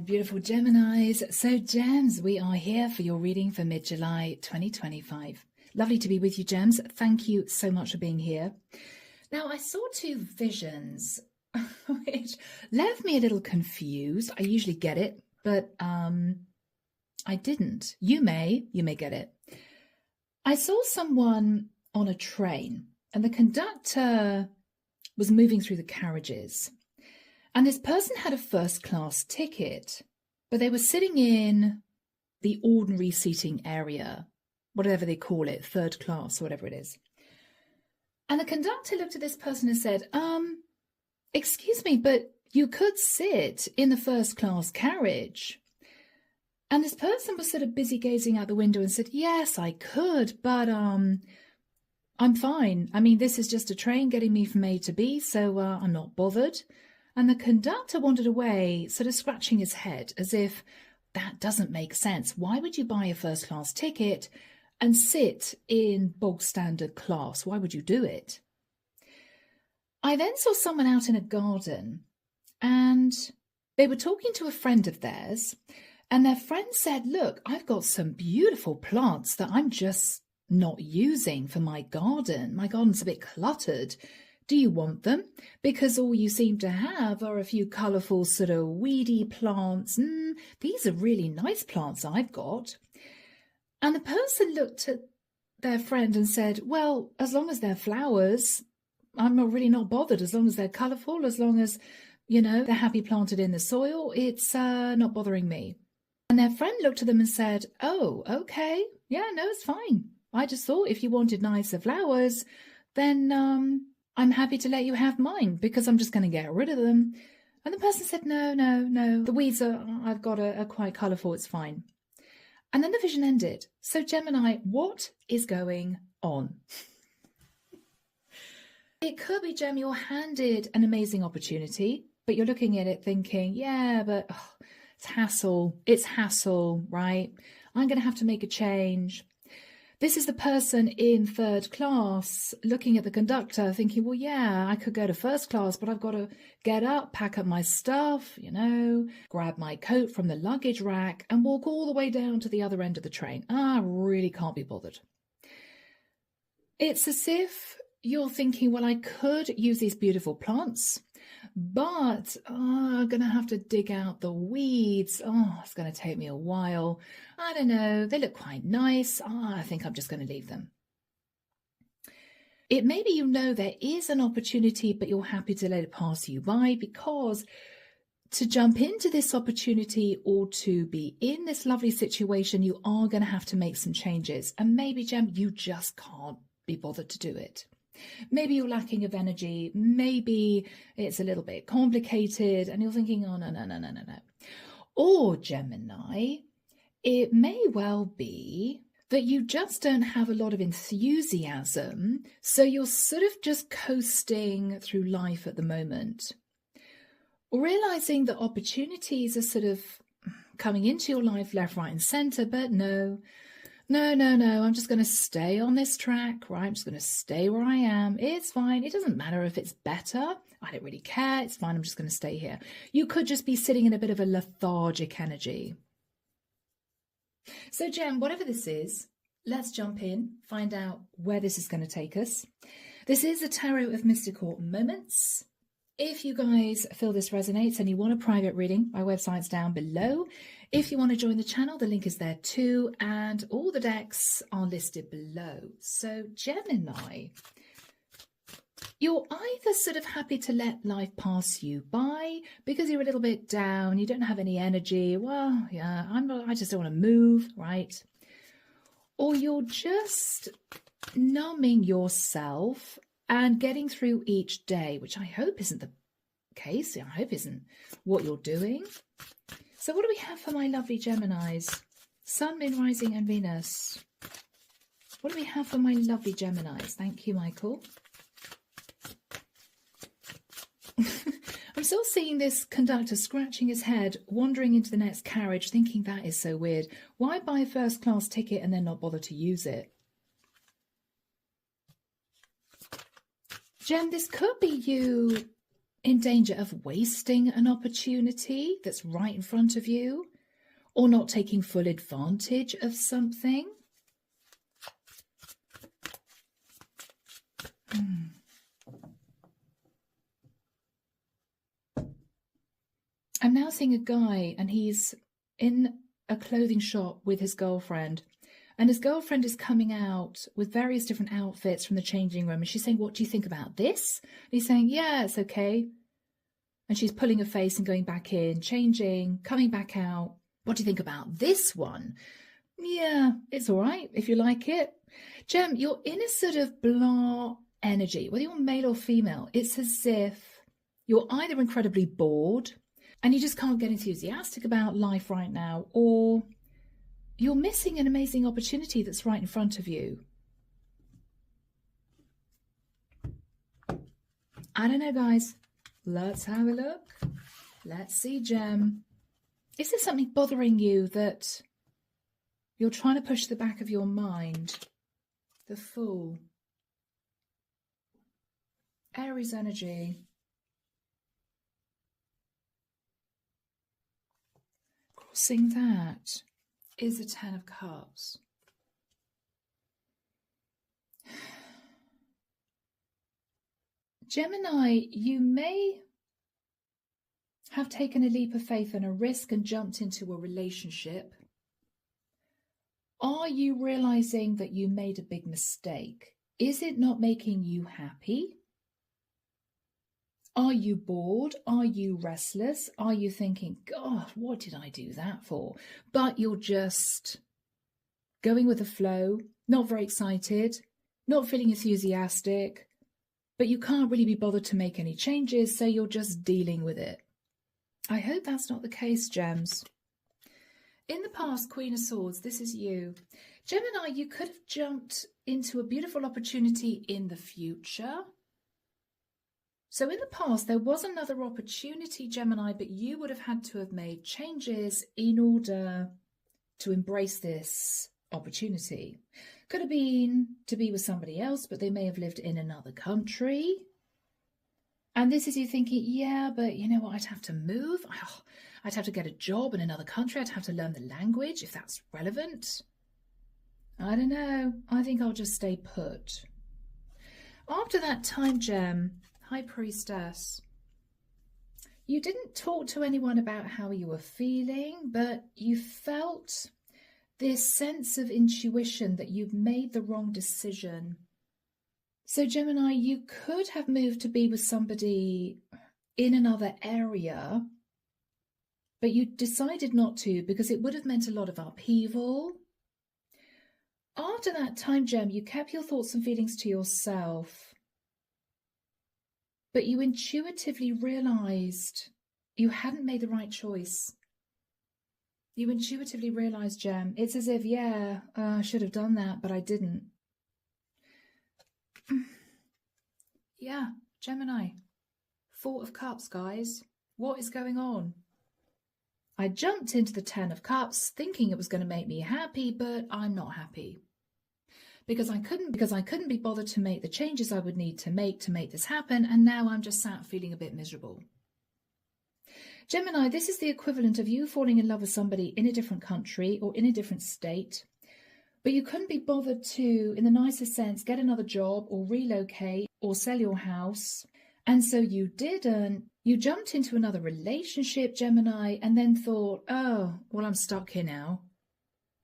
beautiful Geminis. So Gems, we are here for your reading for mid-July 2025. Lovely to be with you, Gems. Thank you so much for being here. Now, I saw two visions, which left me a little confused. I usually get it, but I didn't. You may get it. I saw someone on a train, and the conductor was moving through the carriages. And this person had a first-class ticket, but they were sitting in the ordinary seating area, whatever they call it, third class, whatever it is. And the conductor looked at this person and said, excuse me, but you could sit in the first-class carriage. And this person was sort of busy gazing out the window and said, yes, I could, but I'm fine. I mean, this is just a train getting me from A to B, so I'm not bothered. And the conductor wandered away, sort of scratching his head, as if that doesn't make sense. Why would you buy a first-class ticket and sit in bog-standard class? Why would you do it? I then saw someone out in a garden, and they were talking to a friend of theirs, and their friend said, look, I've got some beautiful plants that I'm just not using for my garden. My garden's a bit cluttered. Do you want them? Because all you seem to have are a few colourful sort of weedy plants. These are really nice plants I've got. And the person looked at their friend and said, well, as long as they're flowers, I'm not bothered. As long as they're colourful, as long as, they're happy planted in the soil, it's not bothering me. And their friend looked at them and said, oh, okay. Yeah, no, it's fine. I just thought if you wanted nicer flowers, then I'm happy to let you have mine because I'm just going to get rid of them. And the person said, no, the weeds I've got are quite colourful, it's fine. And then the vision ended. So Gemini, what is going on? It could be, Gem, you're handed an amazing opportunity, but you're looking at it thinking, yeah, but it's hassle, right? I'm going to have to make a change. This is the person in third class looking at the conductor thinking, well, yeah, I could go to first class, but I've got to get up, pack up my stuff, grab my coat from the luggage rack and walk all the way down to the other end of the train. I really can't be bothered. It's as if you're thinking, well, I could use these beautiful plants, but I'm going to have to dig out the weeds. It's going to take me a while. I don't know. They look quite nice. I think I'm just going to leave them. It may be there is an opportunity, but you're happy to let it pass you by because to jump into this opportunity or to be in this lovely situation, you are going to have to make some changes. And maybe, Gem, you just can't be bothered to do it. Maybe you're lacking of energy. Maybe it's a little bit complicated and you're thinking, oh, no. Or Gemini, it may well be that you just don't have a lot of enthusiasm. So you're sort of just coasting through life at the moment. Realizing that opportunities are sort of coming into your life left, right and centre, but no, I'm just going to stay on this track, right? I'm just going to stay where I am. It's fine. It doesn't matter if it's better. I don't really care. It's fine. I'm just going to stay here. You could just be sitting in a bit of a lethargic energy. So, Gem, whatever this is, let's jump in, find out where this is going to take us. This is a tarot of mystical moments. If you guys feel this resonates and you want a private reading, my website's down below. If you want to join the channel, the link is there too, and all the decks are listed below. So Gemini, you're either sort of happy to let life pass you by because you're a little bit down, you don't have any energy. Well, yeah, I just don't want to move, right? Or you're just numbing yourself and getting through each day, which I hope isn't the case. I hope isn't what you're doing. So what do we have for my lovely Geminis? Sun, Moon, Rising and Venus. What do we have for my lovely Geminis? Thank you, Michael. I'm still seeing this conductor scratching his head, wandering into the next carriage, thinking that is so weird. Why buy a first class ticket and then not bother to use it? Gem, this could be you in danger of wasting an opportunity that's right in front of you, or not taking full advantage of something? I'm now seeing a guy, and he's in a clothing shop with his girlfriend, and his girlfriend is coming out with various different outfits from the changing room, and she's saying, "What do you think about this?" And he's saying, "Yeah, it's okay." And she's pulling her face and going back in, changing, coming back out. "What do you think about this one?" "Yeah, it's all right if you like it." Gem, you're in a sort of blah energy, whether you're male or female. It's as if you're either incredibly bored and you just can't get enthusiastic about life right now, or you're missing an amazing opportunity that's right in front of you. I don't know, guys. Let's have a look. Let's see, Gem. Is there something bothering you that you're trying to push to the back of your mind? The Fool. Aries energy. Crossing that is the Ten of Cups. Gemini, you may have taken a leap of faith and a risk and jumped into a relationship. Are you realizing that you made a big mistake? Is it not making you happy? Are you bored? Are you restless? Are you thinking, "God, what did I do that for?" But you're just going with the flow, not very excited, not feeling enthusiastic, but you can't really be bothered to make any changes, so you're just dealing with it. I hope that's not the case, Gems. In the past, Queen of Swords, this is you. Gemini, you could have jumped into a beautiful opportunity in the future. So in the past, there was another opportunity, Gemini, but you would have had to have made changes in order to embrace this opportunity. Could have been to be with somebody else, but they may have lived in another country. And this is you thinking, "Yeah, but you know what, I'd have to move. I'd have to get a job in another country. I'd have to learn the language if that's relevant. I don't know. I think I'll just stay put." After that time, Gem, High Priestess, you didn't talk to anyone about how you were feeling, but you felt this sense of intuition that you've made the wrong decision. So Gemini, you could have moved to be with somebody in another area, but you decided not to because it would have meant a lot of upheaval. After that time, Gem, you kept your thoughts and feelings to yourself, but you intuitively realized you hadn't made the right choice. You intuitively realized, Gem, it's as if, yeah, I should have done that, but I didn't. Yeah, Gemini. Four of Cups, guys. What is going on? I jumped into the Ten of Cups thinking it was going to make me happy, but I'm not happy. Because I couldn't be bothered to make the changes I would need to make this happen, and now I'm just sat feeling a bit miserable. Gemini, this is the equivalent of you falling in love with somebody in a different country or in a different state, but you couldn't be bothered to, in the nicest sense, get another job or relocate or sell your house. And so you didn't. You jumped into another relationship, Gemini, and then thought, "Oh, well, I'm stuck here now.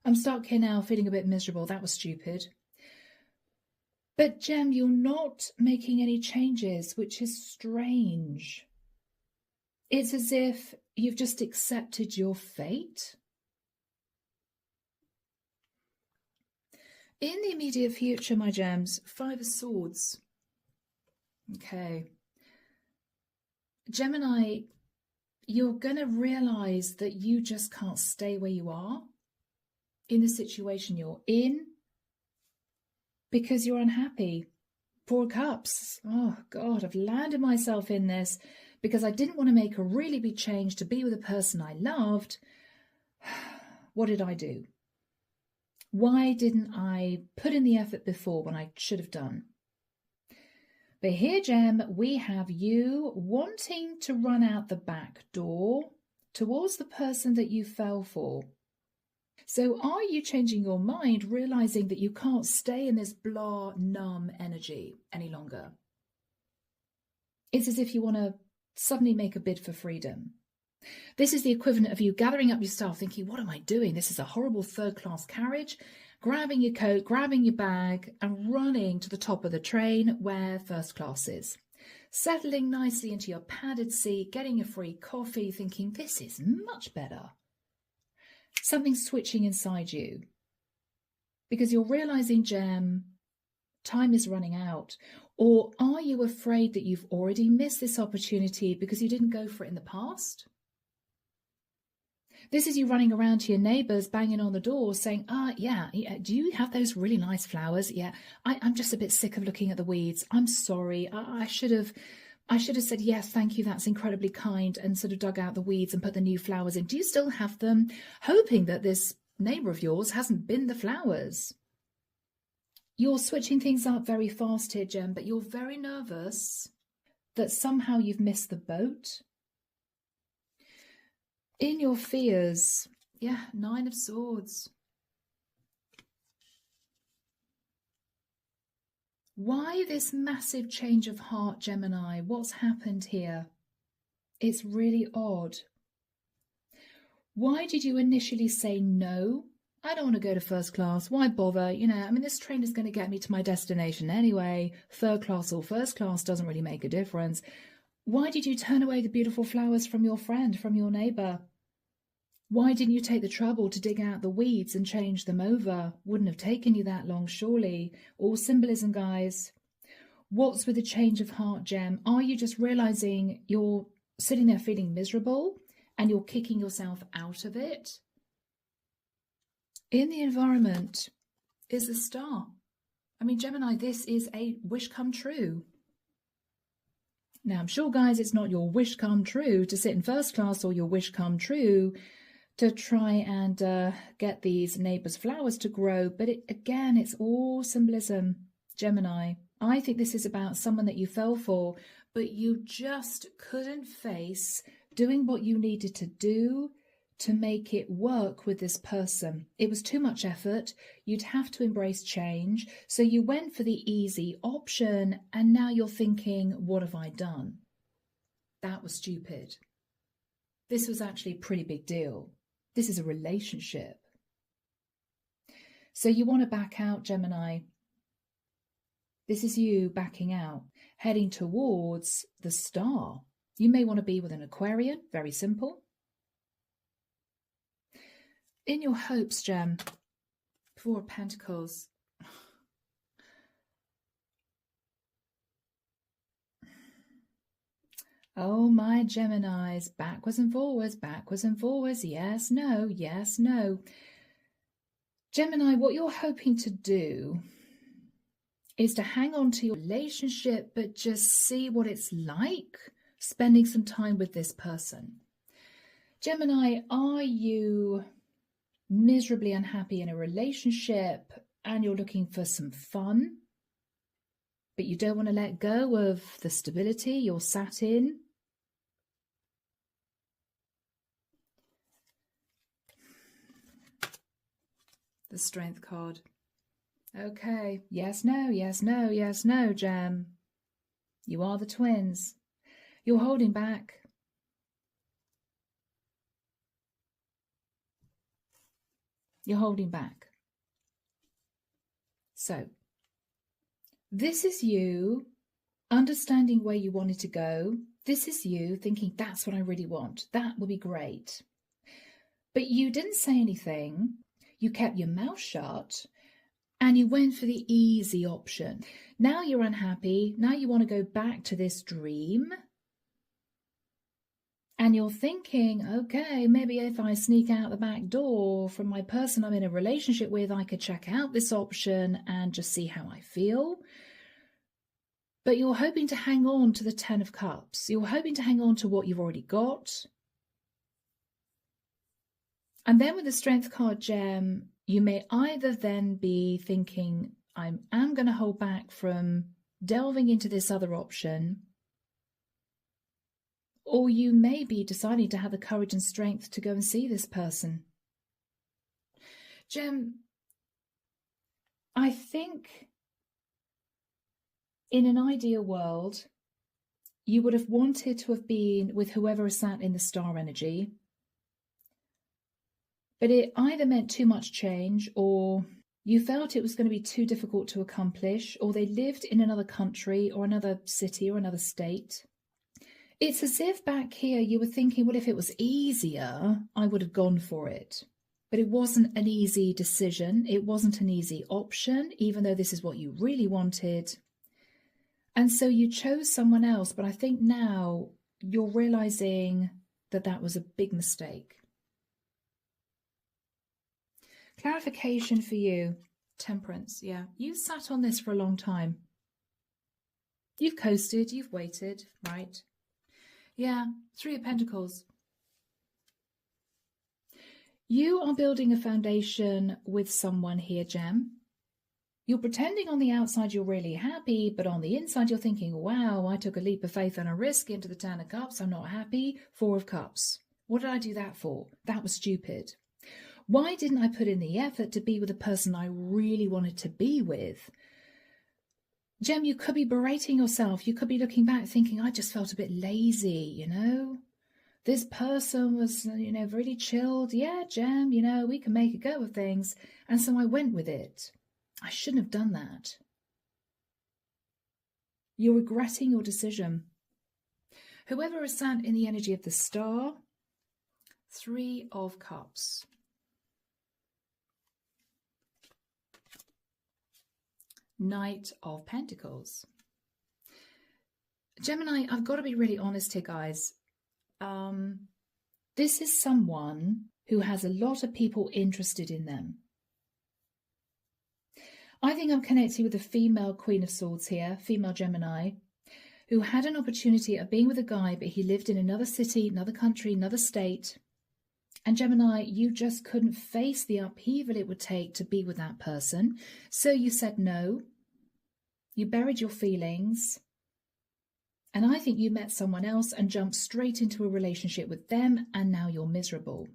I'm stuck here now feeling a bit miserable. That was stupid." But Gem, you're not making any changes, which is strange. It's as if you've just accepted your fate. In the immediate future, my gems, Five of Swords. Okay. Gemini, you're going to realize that you just can't stay where you are in the situation you're in because you're unhappy. Four Cups. Oh, God, I've landed myself in this because I didn't want to make a really big change to be with a person I loved. What did I do? Why didn't I put in the effort before when I should have done? But here, Gem, we have you wanting to run out the back door towards the person that you fell for. So are you changing your mind, realizing that you can't stay in this blah, numb energy any longer? It's as if you want to suddenly make a bid for freedom. This is the equivalent of you gathering up your stuff, thinking, what am I doing? This is a horrible third-class carriage. Grabbing your coat, grabbing your bag, and running to the top of the train where first class is. Settling nicely into your padded seat, getting a free coffee, thinking, this is much better. Something's switching inside you. Because you're realizing, Gem, time is running out. Or are you afraid that you've already missed this opportunity because you didn't go for it in the past? This is you running around to your neighbours, banging on the door, saying, yeah, do you have those really nice flowers? Yeah, I'm just a bit sick of looking at the weeds. I'm sorry. I should have said, yes, thank you, that's incredibly kind, and sort of dug out the weeds and put the new flowers in. Do you still have them? Hoping that this neighbour of yours hasn't binned the flowers. You're switching things up very fast here, Gem, but you're very nervous that somehow you've missed the boat. In your fears, yeah, 9 of Swords. Why this massive change of heart, Gemini? What's happened here? It's really odd. Why did you initially say no? I don't want to go to first class. Why bother? This train is going to get me to my destination anyway. Third class or first class doesn't really make a difference. Why did you turn away the beautiful flowers from your friend, from your neighbour? Why didn't you take the trouble to dig out the weeds and change them over? Wouldn't have taken you that long, surely. All symbolism, guys. What's with the change of heart, Gem? Are you just realising you're sitting there feeling miserable and you're kicking yourself out of it? In the environment is the star. Gemini, this is a wish come true. Now, I'm sure, guys, it's not your wish come true to sit in first class or your wish come true to try and get these neighbours' flowers to grow. But again, it's all symbolism, Gemini. I think this is about someone that you fell for, but you just couldn't face doing what you needed to do to make it work with this person. It was too much effort. You'd have to embrace change. So you went for the easy option, and now you're thinking, what have I done? That was stupid. This was actually a pretty big deal. This is a relationship. So you want to back out, Gemini. This is you backing out, heading towards the star. You may want to be with an Aquarian, very simple. In your hopes, Gem, 4 of Pentacles. Oh, my Geminis, backwards and forwards, yes, no, yes, no. Gemini, what you're hoping to do is to hang on to your relationship, but just see what it's like spending some time with this person. Gemini, are you miserably unhappy in a relationship and you're looking for some fun, but you don't want to let go of the stability you're sat in? The Strength card. Okay, yes, no, yes, no, yes, no, Gem. You are the twins. You're holding back. You're holding back. So, this is you understanding where you wanted to go. This is you thinking, that's what I really want. That would be great. But you didn't say anything. You kept your mouth shut and you went for the easy option. Now you're unhappy. Now you want to go back to this dream. And you're thinking, okay, maybe if I sneak out the back door from my person I'm in a relationship with, I could check out this option and just see how I feel. But you're hoping to hang on to the 10 of Cups. You're hoping to hang on to what you've already got. And then with the Strength card, Gem, you may either then be thinking, I am going to hold back from delving into this other option, or you may be deciding to have the courage and strength to go and see this person. Gem, I think in an ideal world, you would have wanted to have been with whoever is sat in the star energy, but it either meant too much change, or you felt it was going to be too difficult to accomplish, or they lived in another country or another city or another state. It's as if back here you were thinking, well, if it was easier, I would have gone for it. But it wasn't an easy decision. It wasn't an easy option, even though this is what you really wanted. And so you chose someone else. But I think now you're realizing that that was a big mistake. Clarification for you. Temperance. Yeah. You've sat on this for a long time. You've coasted. You've waited. Right. Yeah. 3 of Pentacles. You are building a foundation with someone here, Gem. You're pretending on the outside you're really happy, but on the inside you're thinking, wow, I took a leap of faith and a risk into the 10 of Cups. I'm not happy. 4 of Cups. What did I do that for? That was stupid. Why didn't I put in the effort to be with the person I really wanted to be with? Gem, you could be berating yourself. You could be looking back thinking, I just felt a bit lazy, you know? This person was, really chilled. Yeah, Gem, we can make a go of things. And so I went with it. I shouldn't have done that. You're regretting your decision. Whoever is sat in the energy of the star, 3 of Cups. Knight of Pentacles. Gemini, I've got to be really honest here, guys. This is someone who has a lot of people interested in them. I think I'm connecting with a female Queen of Swords here, female Gemini, who had an opportunity of being with a guy, but he lived in another city, another country, another state. And Gemini, you just couldn't face the upheaval it would take to be with that person. So you said no. You buried your feelings. And I think you met someone else and jumped straight into a relationship with them, and now you're miserable.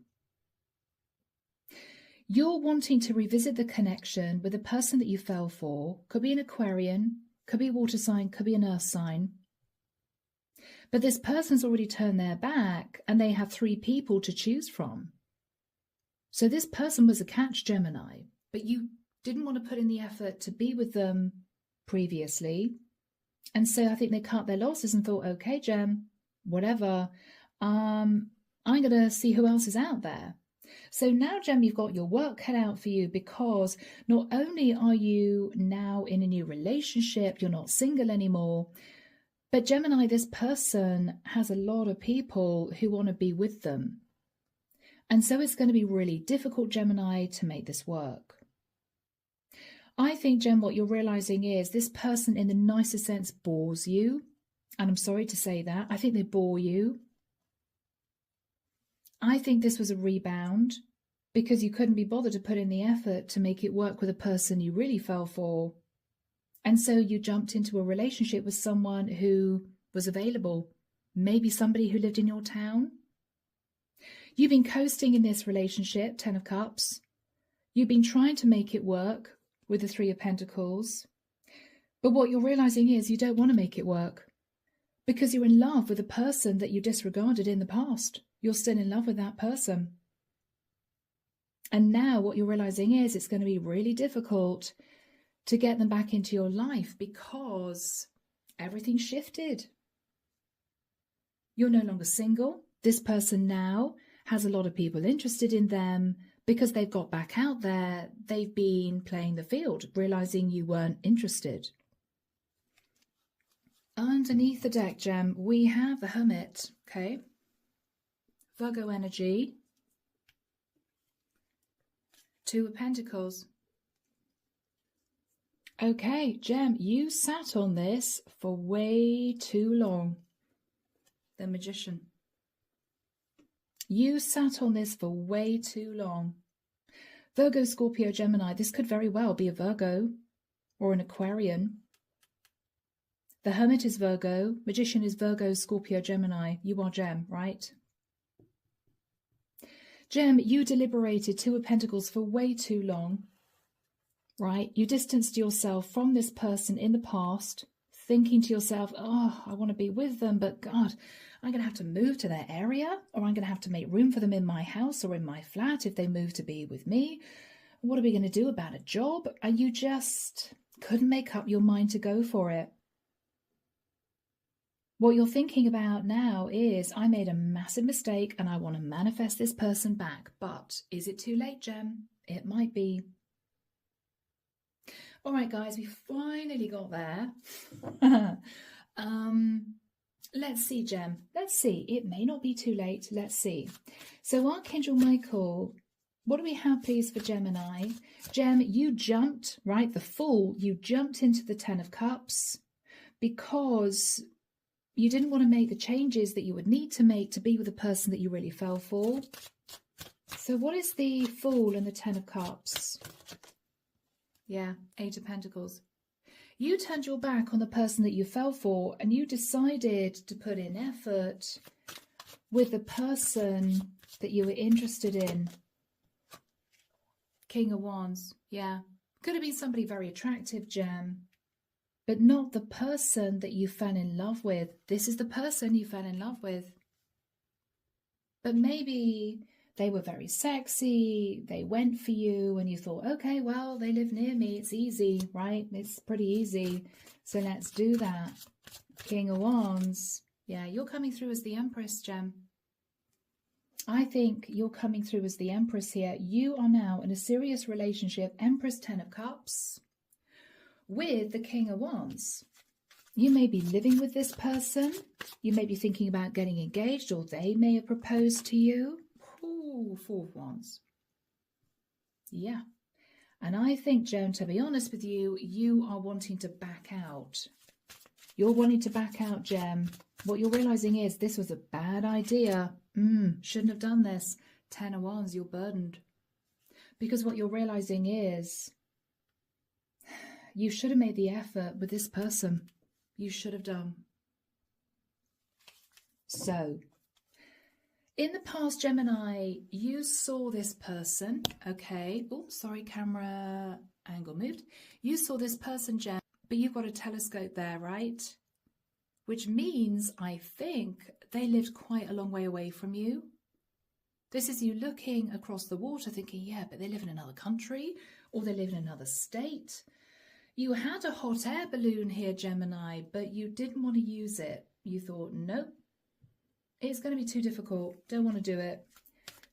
You're wanting to revisit the connection with a person that you fell for. Could be an Aquarian, could be a water sign, could be an earth sign. But this person's already turned their back and they have 3 people to choose from. So this person was a catch, Gemini, but you didn't want to put in the effort to be with them previously. And so I think they cut their losses and thought, okay, Gem, whatever, I'm going to see who else is out there. So now, Gem, you've got your work cut out for you, because not only are you now in a new relationship, you're not single anymore, but Gemini, this person has a lot of people who want to be with them. And so it's going to be really difficult, Gemini, to make this work. I think, Gem, what you're realizing is this person in the nicest sense bores you. And I'm sorry to say that. I think they bore you. I think this was a rebound because you couldn't be bothered to put in the effort to make it work with a person you really fell for. And so you jumped into a relationship with someone who was available, maybe somebody who lived in your town. You've been coasting in this relationship, 10 of Cups. You've been trying to make it work with the 3 of Pentacles. But what you're realizing is you don't want to make it work because you're in love with a person that you disregarded in the past. You're still in love with that person. And now what you're realizing is it's going to be really difficult to get them back into your life because everything shifted. You're no longer single. This person now has a lot of people interested in them because they've got back out there. They've been playing the field, realizing you weren't interested. Underneath the deck, Gem, we have the Hermit, okay? Virgo energy. 2 of Pentacles. Okay, Gem, you sat on this for way too long. The Magician. You sat on this for way too long. Virgo, Scorpio, Gemini. This could very well be a Virgo or an Aquarian. The Hermit is Virgo. Magician is Virgo, Scorpio, Gemini. You are Gem, right? Gem, you deliberated Two of Pentacles for way too long, right? You distanced yourself from this person in the past, thinking to yourself, oh, I want to be with them, but God, I'm going to have to move to their area, or I'm going to have to make room for them in my house or in my flat if they move to be with me. What are we going to do about a job? And you just couldn't make up your mind to go for it. What you're thinking about now is, I made a massive mistake and I want to manifest this person back. But is it too late, Gem? It might be. All right, guys, we finally got there. Let's see, Gem. Let's see. It may not be too late. Let's see. So Archangel Michael, what do we have, please, for Gemini? Gem, you jumped, right? The Fool, you jumped into the Ten of Cups because you didn't want to make the changes that you would need to make to be with the person that you really fell for. So what is the Fool and the Ten of Cups? Yeah, Eight of Pentacles. You turned your back on the person that you fell for and you decided to put in effort with the person that you were interested in. King of Wands, yeah. Could have been somebody very attractive, Gem, but not the person that you fell in love with. This is the person you fell in love with. But maybe they were very sexy, they went for you, and you thought, okay, well, they live near me, it's easy, right? It's pretty easy, so let's do that. King of Wands, yeah, you're coming through as the Empress, Gem. I think you're coming through as the Empress here. You are now in a serious relationship, Empress, Ten of Cups, with the King of Wands. You may be living with this person. You may be thinking about getting engaged, or they may have proposed to you. Ooh, Four of Wands. Yeah. And I think, Joan, to be honest with you, you are wanting to back out. You're wanting to back out, Gem. What you're realizing is this was a bad idea. Shouldn't have done this. Ten of Wands, you're burdened. Because what you're realizing is you should have made the effort with this person. You should have done. So, in the past, Gemini, you saw this person, okay. Oh, sorry, camera angle moved. You saw this person, Gem, but you've got a telescope there, right? Which means, I think, they lived quite a long way away from you. This is you looking across the water thinking, yeah, but they live in another country or they live in another state. You had a hot air balloon here, Gemini, but you didn't want to use it. You thought, nope, it's going to be too difficult. Don't want to do it.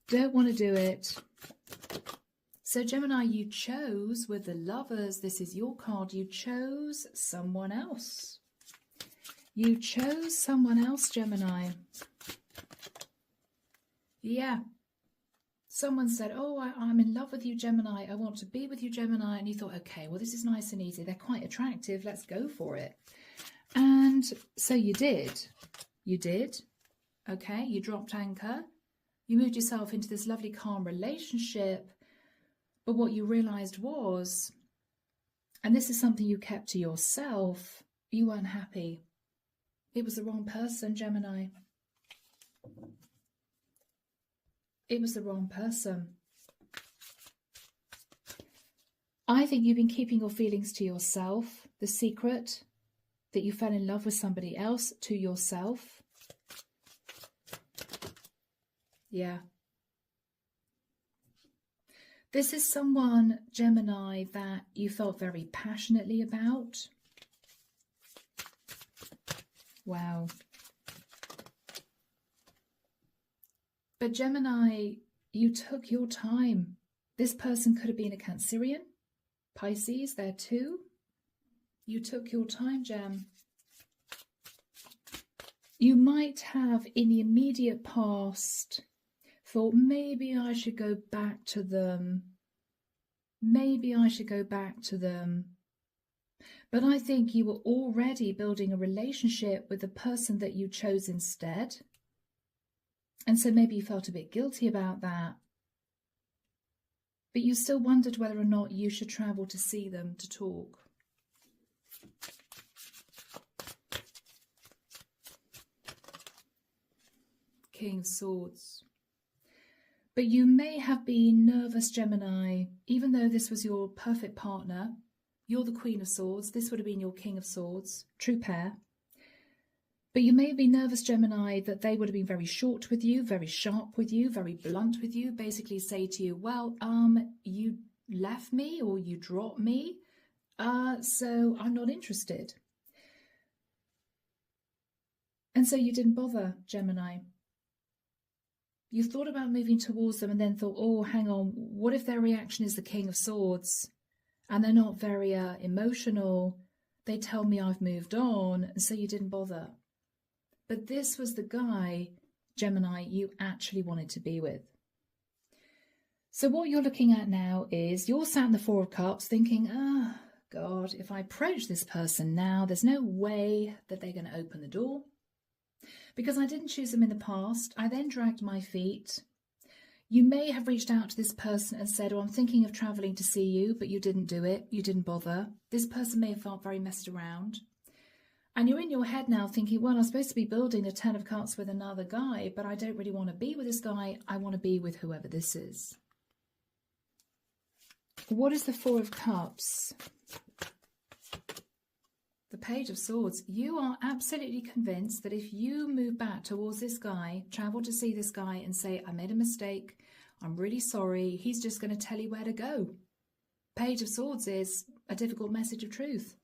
Don't want to do it. So Gemini, you chose with the Lovers. This is your card. You chose someone else. You chose someone else, Gemini. Yeah. Someone said, oh, I'm in love with you, Gemini. I want to be with you, Gemini. And you thought, okay, well, this is nice and easy. They're quite attractive. Let's go for it. And so you did. You did. Okay, you dropped anchor. You moved yourself into this lovely, calm relationship. But what you realized was, and this is something you kept to yourself, you weren't happy. It was the wrong person, Gemini. It was the wrong person. I think you've been keeping your feelings to yourself. The secret that you fell in love with somebody else, to yourself. Yeah. This is someone, Gemini, that you felt very passionately about. Wow. But Gemini, you took your time. This person could have been a Cancerian, Pisces, there too. You took your time, Gem. You might have, in the immediate past, thought, maybe I should go back to them. Maybe I should go back to them. But I think you were already building a relationship with the person that you chose instead. And so maybe you felt a bit guilty about that. But you still wondered whether or not you should travel to see them, to talk. King of Swords. But you may have been nervous, Gemini, even though this was your perfect partner. You're the Queen of Swords. This would have been your King of Swords. True pair. But you may have been nervous, Gemini, that they would have been very short with you, very sharp with you, very blunt with you. Basically say to you, well, you left me or you dropped me, so I'm not interested. And so you didn't bother, Gemini. You thought about moving towards them and then thought, oh, hang on, what if their reaction is the King of Swords and they're not very emotional? They tell me I've moved on, and so you didn't bother. But this was the guy, Gemini, you actually wanted to be with. So what you're looking at now is you're sat in the Four of Cups thinking, oh, God, if I approach this person now, there's no way that they're going to open the door. Because I didn't choose them in the past, I then dragged my feet. You may have reached out to this person and said, oh, I'm thinking of travelling to see you, but you didn't do it. You didn't bother. This person may have felt very messed around. And you're in your head now thinking, well, I'm supposed to be building a 10 of Cups with another guy, but I don't really want to be with this guy. I want to be with whoever this is. What is the Four of Cups? The Page of Swords. You are absolutely convinced that if you move back towards this guy, travel to see this guy and say, I made a mistake, I'm really sorry, he's just going to tell you where to go. Page of Swords is a difficult message of truth.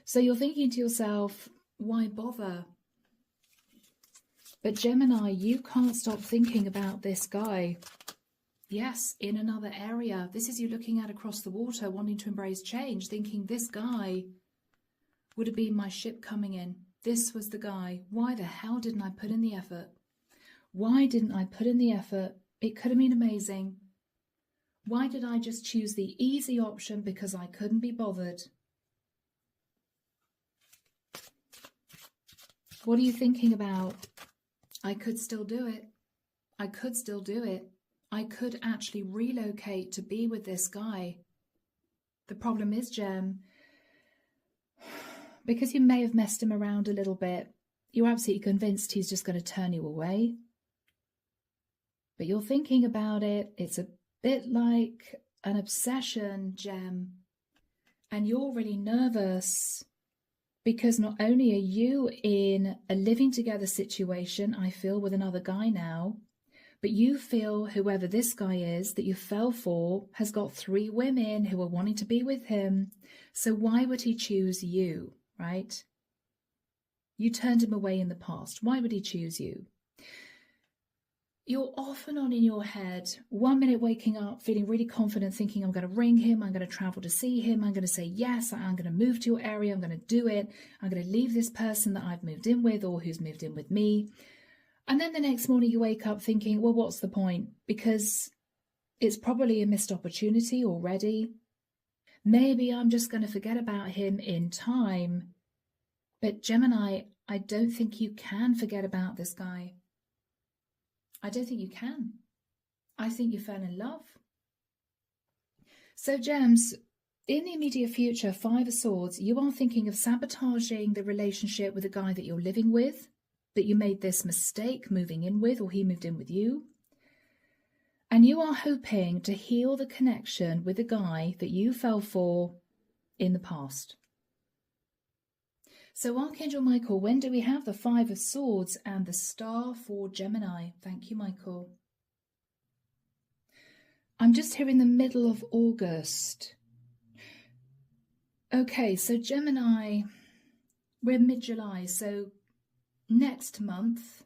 So you're thinking to yourself, why bother? But Gemini, you can't stop thinking about this guy. Yes, in another area. This is you looking at across the water, wanting to embrace change, thinking this guy would have been my ship coming in. This was the guy. Why the hell didn't I put in the effort? Why didn't I put in the effort? It could have been amazing. Why did I just choose the easy option because I couldn't be bothered? What are you thinking about? I could still do it. I could still do it. I could actually relocate to be with this guy. The problem is, Gem, because you may have messed him around a little bit, you're absolutely convinced he's just going to turn you away. But you're thinking about it. It's a bit like an obsession, Gem. And you're really nervous because not only are you in a living together situation, I feel, with another guy now, but you feel whoever this guy is that you fell for has got 3 women who are wanting to be with him. So why would he choose you? Right? You turned him away in the past. Why would he choose you? You're off and on in your head, 1 minute waking up, feeling really confident, thinking I'm going to ring him, I'm going to travel to see him, I'm going to say yes, I'm going to move to your area, I'm going to do it, I'm going to leave this person that I've moved in with or who's moved in with me. And then the next morning you wake up thinking, well, what's the point? Because it's probably a missed opportunity already. Maybe I'm just going to forget about him in time. But Gemini, I don't think you can forget about this guy. I don't think you can. I think you fell in love. So Gems, in the immediate future, 5 of Swords, you are thinking of sabotaging the relationship with the guy that you're living with, that you made this mistake moving in with, or he moved in with you. And you are hoping to heal the connection with the guy that you fell for in the past. So Archangel Michael, when do we have the 5 of Swords and the Star for Gemini? Thank you, Michael. I'm just here in the middle of August. Okay, so Gemini, we're mid-July, so next month,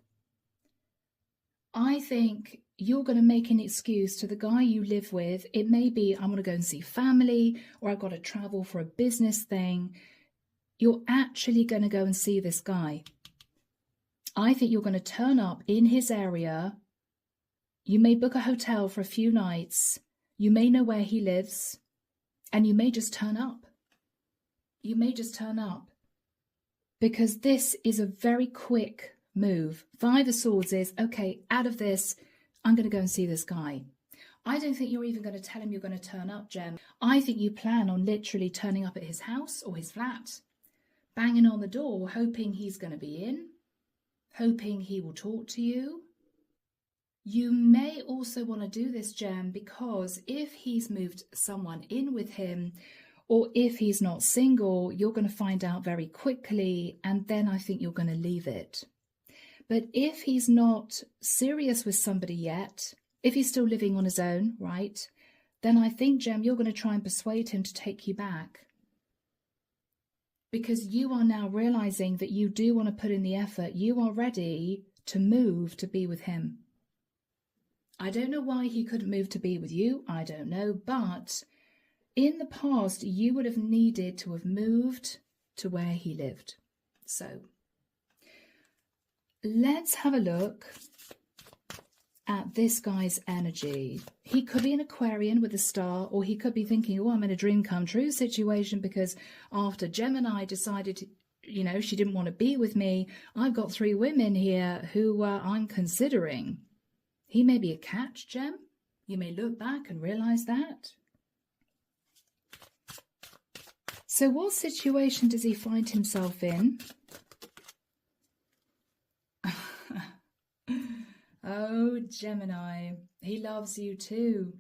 I think you're going to make an excuse to the guy you live with. It may be, I'm going to go and see family, or I've got to travel for a business thing. You're actually going to go and see this guy. I think you're going to turn up in his area. You may book a hotel for a few nights. You may know where he lives. And you may just turn up. You may just turn up. Because this is a very quick move. 5 of Swords is, okay, out of this, I'm going to go and see this guy. I don't think you're even going to tell him you're going to turn up, Gem. I think you plan on literally turning up at his house or his flat, banging on the door, hoping he's going to be in, hoping he will talk to you, You may also want to do this, Gem, because if he's moved someone in with him, or if he's not single, you're going to find out very quickly, and then I think you're going to leave it. But if he's not serious with somebody yet, if he's still living on his own, right, then I think, Gem, you're going to try and persuade him to take you back. Because you are now realizing that you do want to put in the effort. You are ready to move to be with him. I don't know why he couldn't move to be with you. I don't know. But in the past, you would have needed to have moved to where he lived. So let's have a look at this guy's energy. He could be an Aquarian with a star, or he could be thinking, oh, I'm in a dream come true situation because after Gemini decided, she didn't want to be with me, I've got 3 women here who I'm considering. He may be a catch, Gem. You may look back and realize that. So what situation does he find himself in? Oh, Gemini, he loves you too,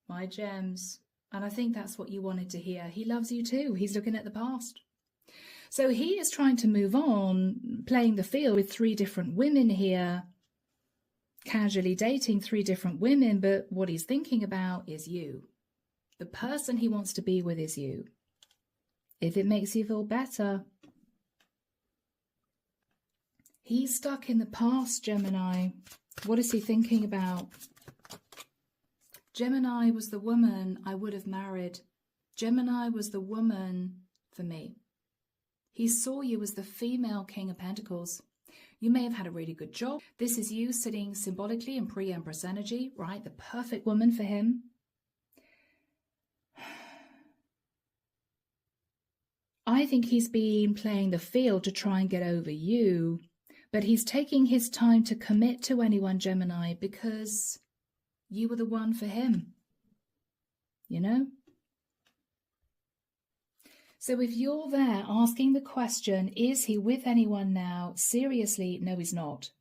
my gems. And I think that's what you wanted to hear. He loves you too. He's looking at the past. So he is trying to move on, playing the field with 3 different women here, casually dating 3 different women. But what he's thinking about is you. The person he wants to be with is you. If it makes you feel better. He's stuck in the past, Gemini. What is he thinking about? Gemini was the woman I would have married. Gemini was the woman for me. He saw you as the female King of Pentacles. You may have had a really good job. This is you sitting symbolically in pre-Empress energy, right? The perfect woman for him. I think he's been playing the field to try and get over you. But he's taking his time to commit to anyone, Gemini, because you were the one for him. So if you're there asking the question, is he with anyone now? Seriously, no, he's not.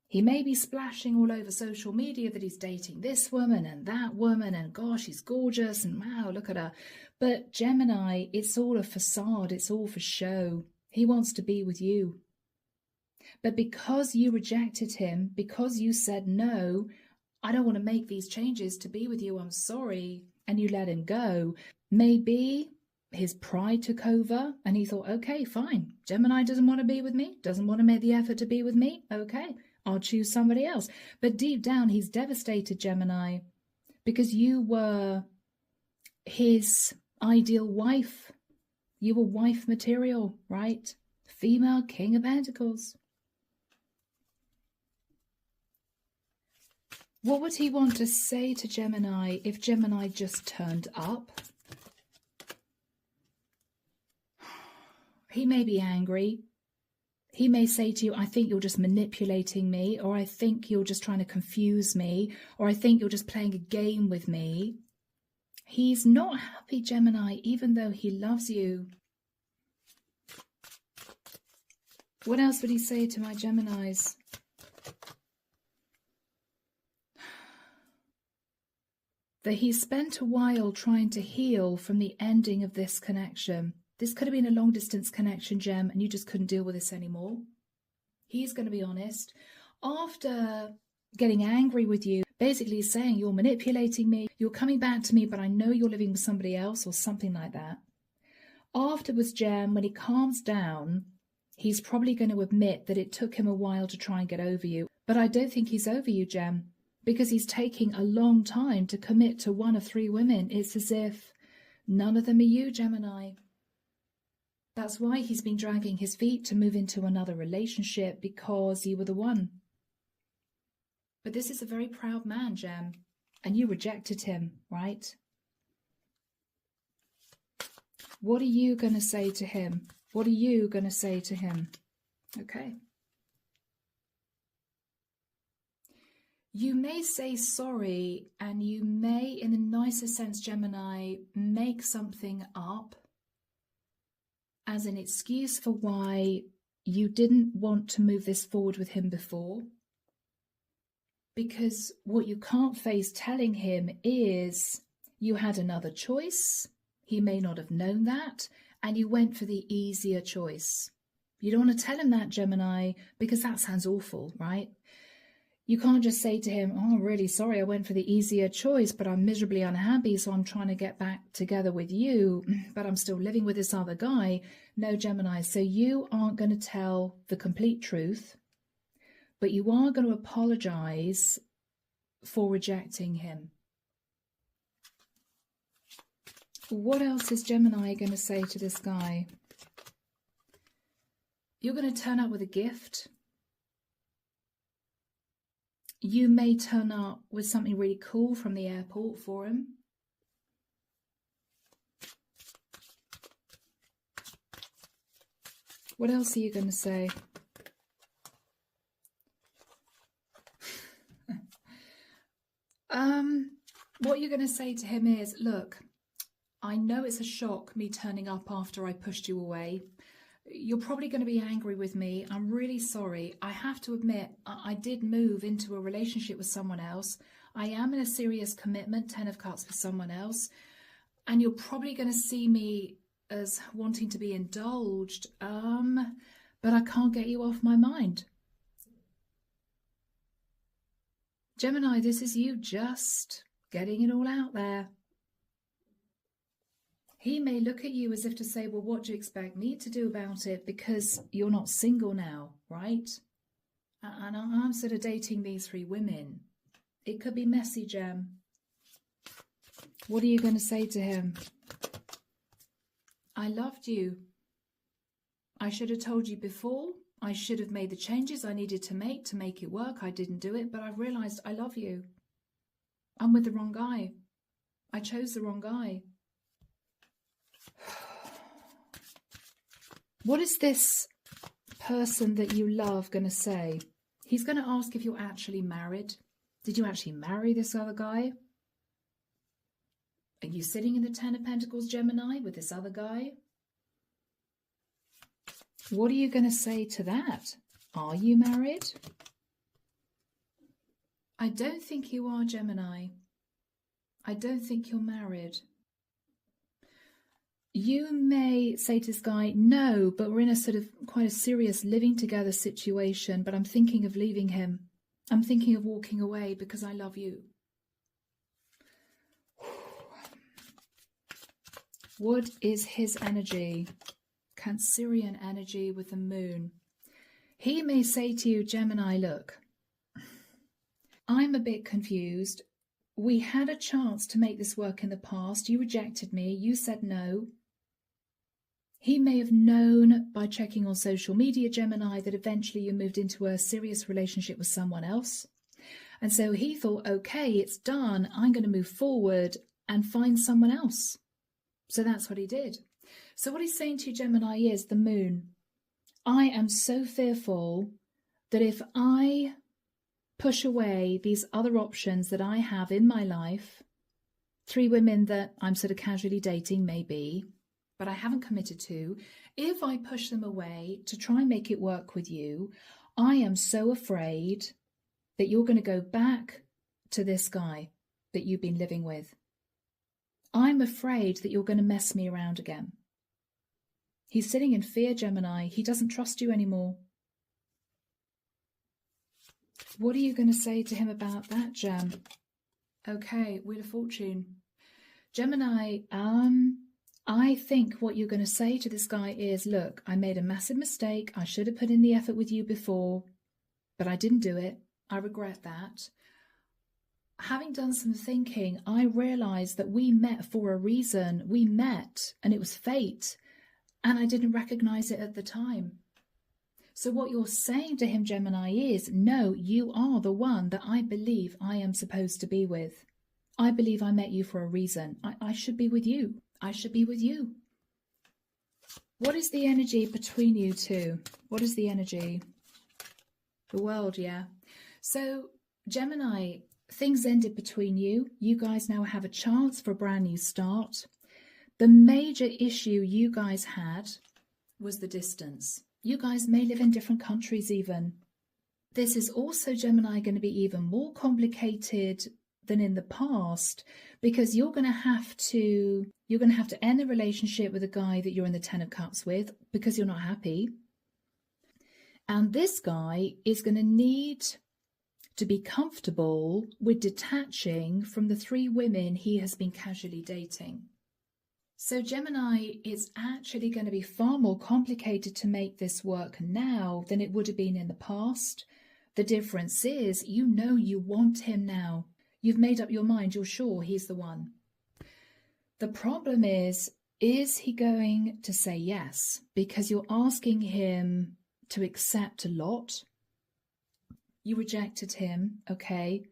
He may be splashing all over social media that he's dating this woman and that woman, and gosh, she's gorgeous, and wow, look at her. But Gemini, it's all a facade. It's all for show. He wants to be with you. But because you rejected him, because you said, no, I don't want to make these changes to be with you, I'm sorry, and you let him go, maybe his pride took over and he thought, okay, fine, Gemini doesn't want to be with me, doesn't want to make the effort to be with me, okay, I'll choose somebody else. But deep down, he's devastated, Gemini, because you were his ideal wife. You were wife material, right? Female King of Pentacles. What would he want to say to Gemini if Gemini just turned up? He may be angry. He may say to you, I think you're just manipulating me, or I think you're just trying to confuse me, or I think you're just playing a game with me. He's not happy, Gemini, even though he loves you. What else would he say to my Geminis? That he spent a while trying to heal from the ending of this connection. This could have been a long-distance connection, Gem, and you just couldn't deal with this anymore. He's going to be honest. After getting angry with you, basically saying you're manipulating me, you're coming back to me, but I know you're living with somebody else, or something like that. Afterwards, Gem, when he calms down, he's probably going to admit that it took him a while to try and get over you. But I don't think he's over you, Gem, because he's taking a long time to commit to 1 of 3 women. It's as if none of them are you, Gemini. That's why he's been dragging his feet to move into another relationship, because you were the one. But this is a very proud man, Gem, and you rejected him, right? What are you going to say to him? What are you going to say to him? Okay. You may say sorry, and you may, in the nicest sense, Gemini, make something up as an excuse for why you didn't want to move this forward with him before. Because what you can't face telling him is you had another choice. He may not have known that, and you went for the easier choice. You don't want to tell him that, Gemini, because that sounds awful, right? You can't just say to him, oh, I'm really sorry, I went for the easier choice, but I'm miserably unhappy, so I'm trying to get back together with you, but I'm still living with this other guy. No, Gemini, so you aren't going to tell the complete truth, but you are going to apologize for rejecting him. What else is Gemini going to say to this guy? You're going to turn up with a gift. You may turn up with something really cool from the airport for him. What else are you going to say? What you're going to say to him is, look, I know it's a shock, me turning up after I pushed you away. You're probably going to be angry with me. I'm really sorry. I have to admit, I did move into a relationship with someone else. I am in a serious commitment, 10 of Cups, with someone else. And you're probably going to see me as wanting to be indulged. But I can't get you off my mind. Gemini, this is you just getting it all out there. He may look at you as if to say, well, what do you expect me to do about it? Because you're not single now, right? And I'm sort of dating these 3 women. It could be messy, Gem. What are you going to say to him? I loved you. I should have told you before. I should have made the changes I needed to make it work. I didn't do it, but I've realized I love you. I'm with the wrong guy. I chose the wrong guy. What is this person that you love going to say? He's going to ask if you're actually married. Did you actually marry this other guy? Are you sitting in the 10 of Pentacles, Gemini, with this other guy? What are you going to say to that? Are you married? I don't think you are, Gemini. I don't think you're married. You may say to this guy, no, but we're in a sort of quite a serious living together situation, but I'm thinking of leaving him. I'm thinking of walking away because I love you. What is his energy? Cancerian energy with the moon. He may say to you, Gemini, look, I'm a bit confused. We had a chance to make this work in the past. You rejected me. You said no. He may have known by checking on social media, Gemini, that eventually you moved into a serious relationship with someone else. And so he thought, okay, it's done. I'm going to move forward and find someone else. So that's what he did. So what he's saying to you, Gemini, is the moon. I am so fearful that if I push away these other options that I have in my life, 3 women that I'm sort of casually dating maybe, but I haven't committed to, if I push them away to try and make it work with you, I am so afraid that you're going to go back to this guy that you've been living with. I'm afraid that you're going to mess me around again. He's sitting in fear, Gemini. He doesn't trust you anymore. What are you going to say to him about that, Gem? Okay, Wheel of Fortune. Gemini, I think what you're going to say to this guy is, look, I made a massive mistake. I should have put in the effort with you before, but I didn't do it. I regret that. Having done some thinking, I realized that we met for a reason. We met and it was fate, and I didn't recognize it at the time. So what you're saying to him, Gemini, is, no, you are the one that I believe I am supposed to be with. I believe I met you for a reason. I should be with you. I should be with you. What is the energy between you two? What is the energy? The world, yeah. So, Gemini, things ended between you. You guys now have a chance for a brand new start. The major issue you guys had was the distance. You guys may live in different countries even. this is also, Gemini, going to be even more complicated than in the past, because you're going to have to end the relationship with a guy that you're in the Ten of Cups with because you're not happy. And this guy is going to need to be comfortable with detaching from the 3 women he has been casually dating. So Gemini, it's actually going to be far more complicated to make this work now than it would have been in the past. The difference is, you know you want him now. You've made up your mind, you're sure he's the one. The problem is he going to say yes? Because you're asking him to accept a lot. You rejected him, okay?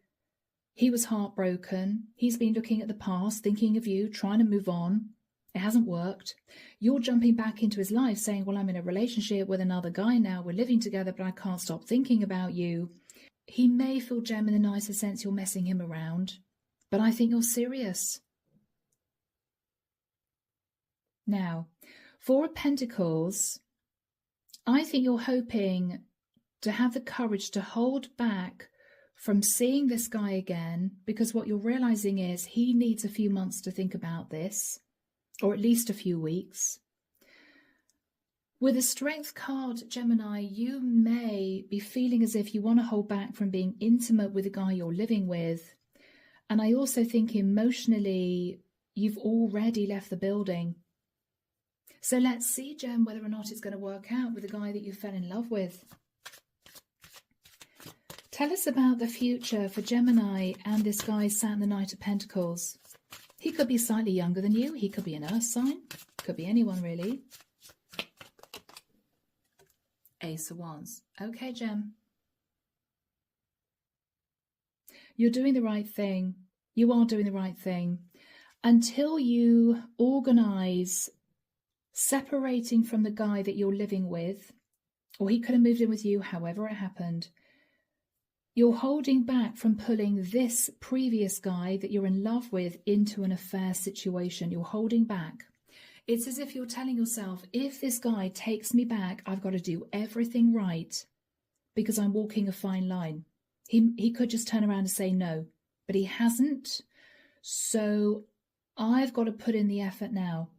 He was heartbroken. He's been looking at the past, thinking of you, trying to move on. It hasn't worked. You're jumping back into his life saying, well, I'm in a relationship with another guy now. We're living together, but I can't stop thinking about you. He may feel, Gem, in the nicer sense, you're messing him around, but I think you're serious. Now, 4 of Pentacles, I think you're hoping to have the courage to hold back from seeing this guy again, because what you're realizing is he needs a few months to think about this, or at least a few weeks. With a Strength card, Gemini, you may be feeling as if you want to hold back from being intimate with the guy you're living with. And I also think emotionally, you've already left the building. So let's see, Gem, whether or not it's going to work out with the guy that you fell in love with. Tell us about the future for Gemini and this guy sat in the Knight of Pentacles. He could be slightly younger than you. He could be an earth sign. Could be anyone, really. Ace of Wands. Okay, Gem. You're doing the right thing. You are doing the right thing. Until you organise separating from the guy that you're living with, or he could have moved in with you, however it happened, you're holding back from pulling this previous guy that you're in love with into an affair situation. You're holding back. It's as if you're telling yourself, if this guy takes me back, I've got to do everything right because I'm walking a fine line. He could just turn around and say no, but he hasn't. So I've got to put in the effort now.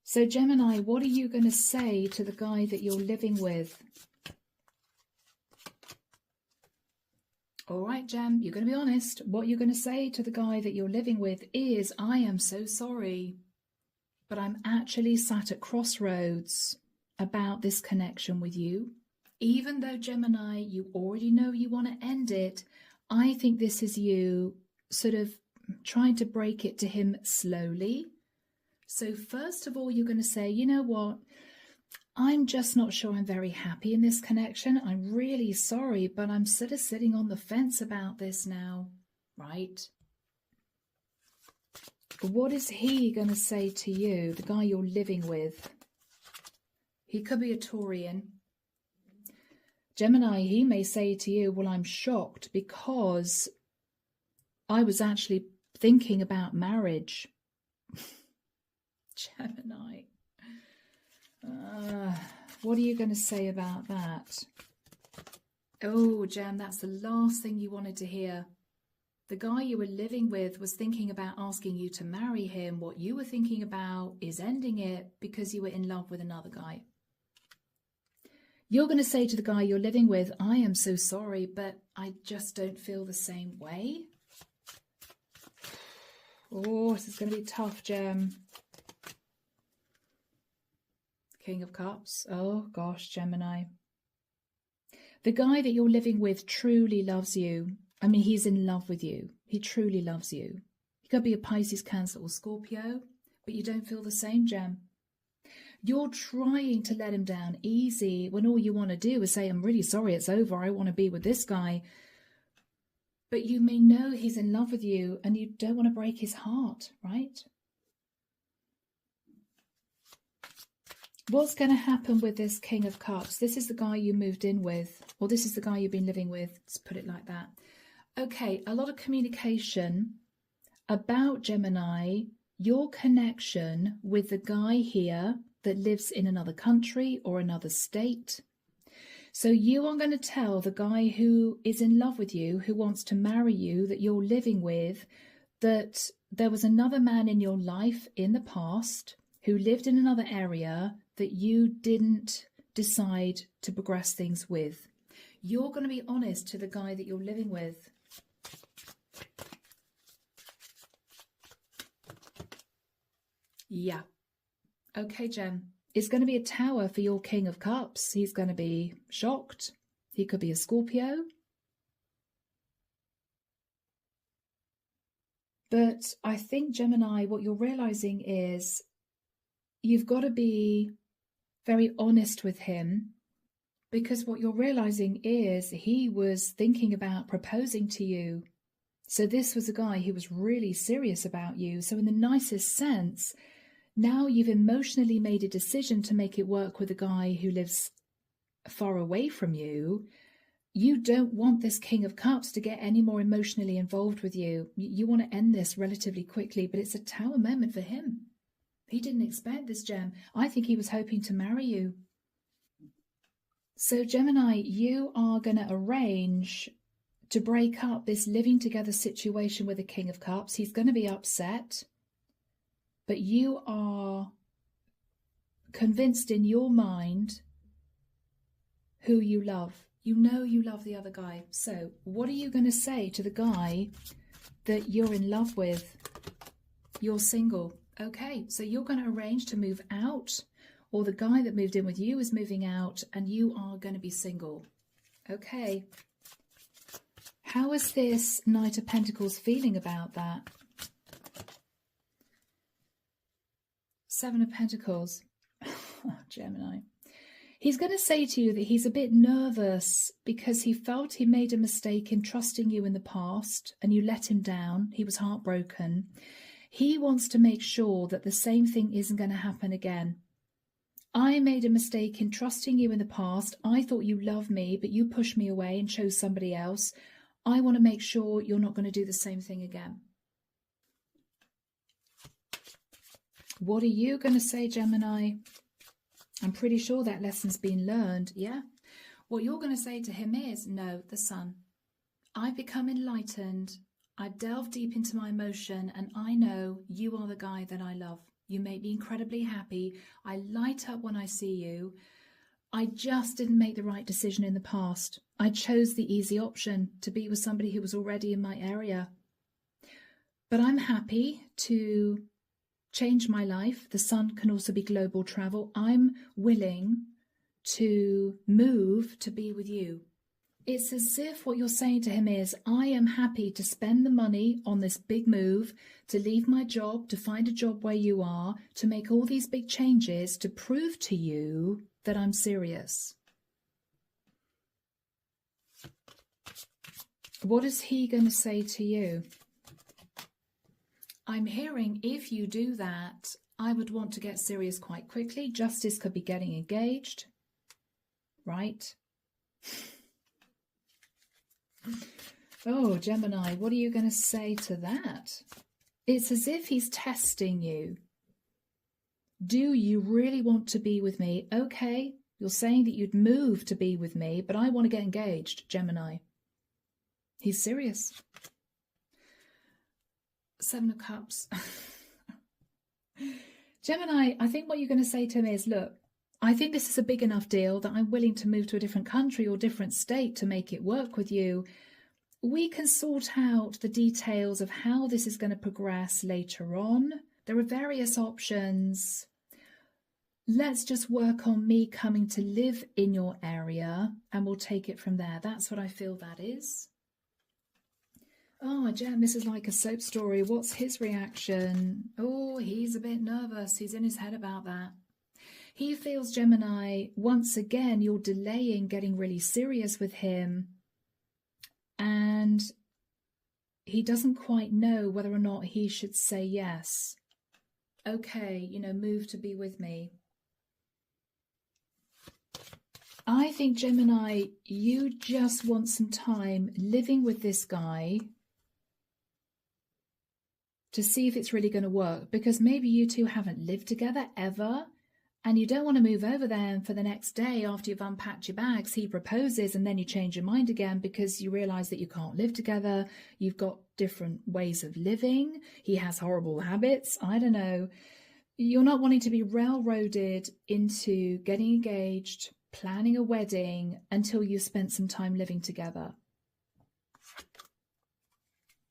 So Gemini, what are you going to say to the guy that you're living with? All right, Gem, you're going to be honest. What you're going to say to the guy that you're living with is, I am so sorry, but I'm actually sat at crossroads about this connection with you. Even though, Gemini, you already know you want to end it, I think this is you sort of trying to break it to him slowly. So first of all, you're going to say, you know what? I'm just not sure I'm very happy in this connection. I'm really sorry, but I'm sort of sitting on the fence about this now, right? What is he going to say to you, the guy you're living with? He could be a Taurian. Gemini, he may say to you, well, I'm shocked because I was actually thinking about marriage. Gemini. What are you going to say about that? Oh, Gem, that's the last thing you wanted to hear. The guy you were living with was thinking about asking you to marry him. What you were thinking about is ending it because you were in love with another guy. You're going to say to the guy you're living with, I am so sorry, but I just don't feel the same way. Oh, this is going to be tough, Gem. King of Cups. Oh, gosh, Gemini. The guy that you're living with truly loves you. I mean, he's in love with you. He truly loves you. He could be a Pisces, Cancer, or Scorpio, but you don't feel the same, Gem. You're trying to let him down easy when all you want to do is say, I'm really sorry, it's over. I want to be with this guy. But you may know he's in love with you and you don't want to break his heart, right? What's going to happen with this King of Cups? This is the guy you moved in with, or this is the guy you've been living with. Let's put it like that. Okay, a lot of communication about, Gemini, your connection with the guy here that lives in another country or another state. So you are going to tell the guy who is in love with you, who wants to marry you, that you're living with, that there was another man in your life in the past who lived in another area that you didn't decide to progress things with. You're going to be honest to the guy that you're living with. Yeah. Okay, Gem. It's going to be a tower for your King of Cups. He's going to be shocked. He could be a Scorpio. But I think, Gemini, what you're realizing is you've got to be very honest with him, because what you're realizing is he was thinking about proposing to you. So this was a guy who was really serious about you. So in the nicest sense, now you've emotionally made a decision to make it work with a guy who lives far away from you. You don't want this King of Cups to get any more emotionally involved with you. You want to end this relatively quickly, but it's a tower moment for him. He didn't expect this, Gem. I think he was hoping to marry you. So Gemini, you are going to arrange to break up this living together situation with the King of Cups. He's going to be upset, but you are convinced in your mind who you love. You know you love the other guy. So what are you going to say to the guy that you're in love with? You're single. Okay, so you're going to arrange to move out, or the guy that moved in with you is moving out and you are going to be single. Okay. How is this Knight of Pentacles feeling about that? Seven of Pentacles. Gemini. He's going to say to you that he's a bit nervous because he felt he made a mistake in trusting you in the past and you let him down. He was heartbroken. He wants to make sure that the same thing isn't going to happen again. I made a mistake in trusting you in the past. I thought you loved me, but you pushed me away and chose somebody else. I want to make sure you're not going to do the same thing again. What are you going to say, Gemini? I'm pretty sure that lesson's been learned, yeah? What you're going to say to him is, no, the Sun. I've become enlightened. I've delved deep into my emotion, and I know you are the guy that I love. You make me incredibly happy. I light up when I see you. I just didn't make the right decision in the past. I chose the easy option to be with somebody who was already in my area. But I'm happy to change my life. The Sun can also be global travel. I'm willing to move to be with you. It's as if what you're saying to him is, I am happy to spend the money on this big move, to leave my job, to find a job where you are, to make all these big changes, to prove to you that I'm serious. What is he going to say to you? I'm hearing if you do that, I would want to get serious quite quickly. Justice could be getting engaged, right? Oh, Gemini, what are you going to say to that? It's as if he's testing you. Do you really want to be with me? Okay, you're saying that you'd move to be with me, but I want to get engaged, Gemini. He's serious. Seven of Cups. Gemini, I think what you're going to say to him is, look, I think this is a big enough deal that I'm willing to move to a different country or different state to make it work with you. We can sort out the details of how this is going to progress later on. There are various options. Let's just work on me coming to live in your area and we'll take it from there. That's what I feel that is. Oh, Jem, this is like a soap story. What's his reaction? Oh, he's a bit nervous. He's in his head about that. He feels, Gemini, once again, you're delaying getting really serious with him. And he doesn't quite know whether or not he should say yes. Okay, move to be with me. I think, Gemini, you just want some time living with this guy to see if it's really going to work, because maybe you two haven't lived together ever, And you don't want to move over there and for the next day after you've unpacked your bags, he proposes and then you change your mind again because you realize that you can't live together. You've got different ways of living. He has horrible habits. I don't know. You're not wanting to be railroaded into getting engaged, planning a wedding until you've spent some time living together.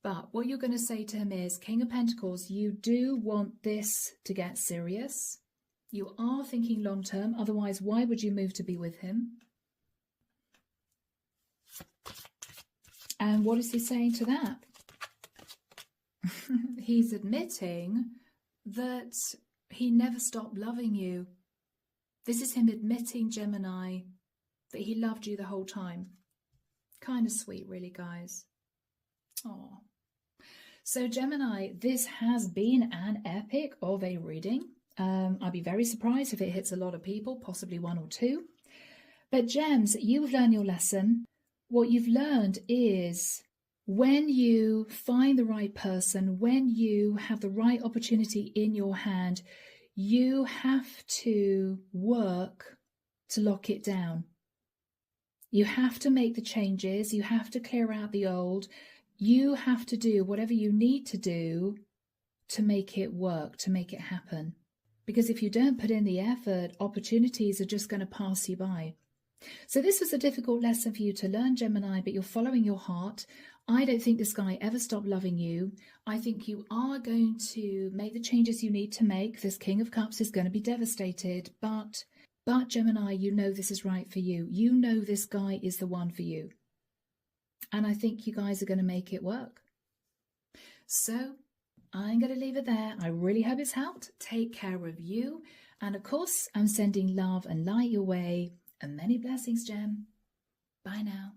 But what you're going to say to him is, King of Pentacles, you do want this to get serious. You are thinking long term. Otherwise, why would you move to be with him? And what is he saying to that? He's admitting that he never stopped loving you. This is him admitting, Gemini, that he loved you the whole time. Kind of sweet, really, guys. Oh. So, Gemini, this has been an epic of a reading. I'd be very surprised if it hits a lot of people, possibly one or two. But, Gems, you've learned your lesson. What you've learned is when you find the right person, when you have the right opportunity in your hand, you have to work to lock it down. You have to make the changes. You have to clear out the old. You have to do whatever you need to do to make it work, to make it happen. Because if you don't put in the effort, opportunities are just going to pass you by. So this was a difficult lesson for you to learn, Gemini, but you're following your heart. I don't think this guy ever stopped loving you. I think you are going to make the changes you need to make. This King of Cups is going to be devastated, but Gemini, you know this is right for you. You know this guy is the one for you. And I think you guys are going to make it work. So I'm going to leave it there. I really hope it's helped. Take care of you. And of course, I'm sending love and light your way. And many blessings, Gem. Bye now.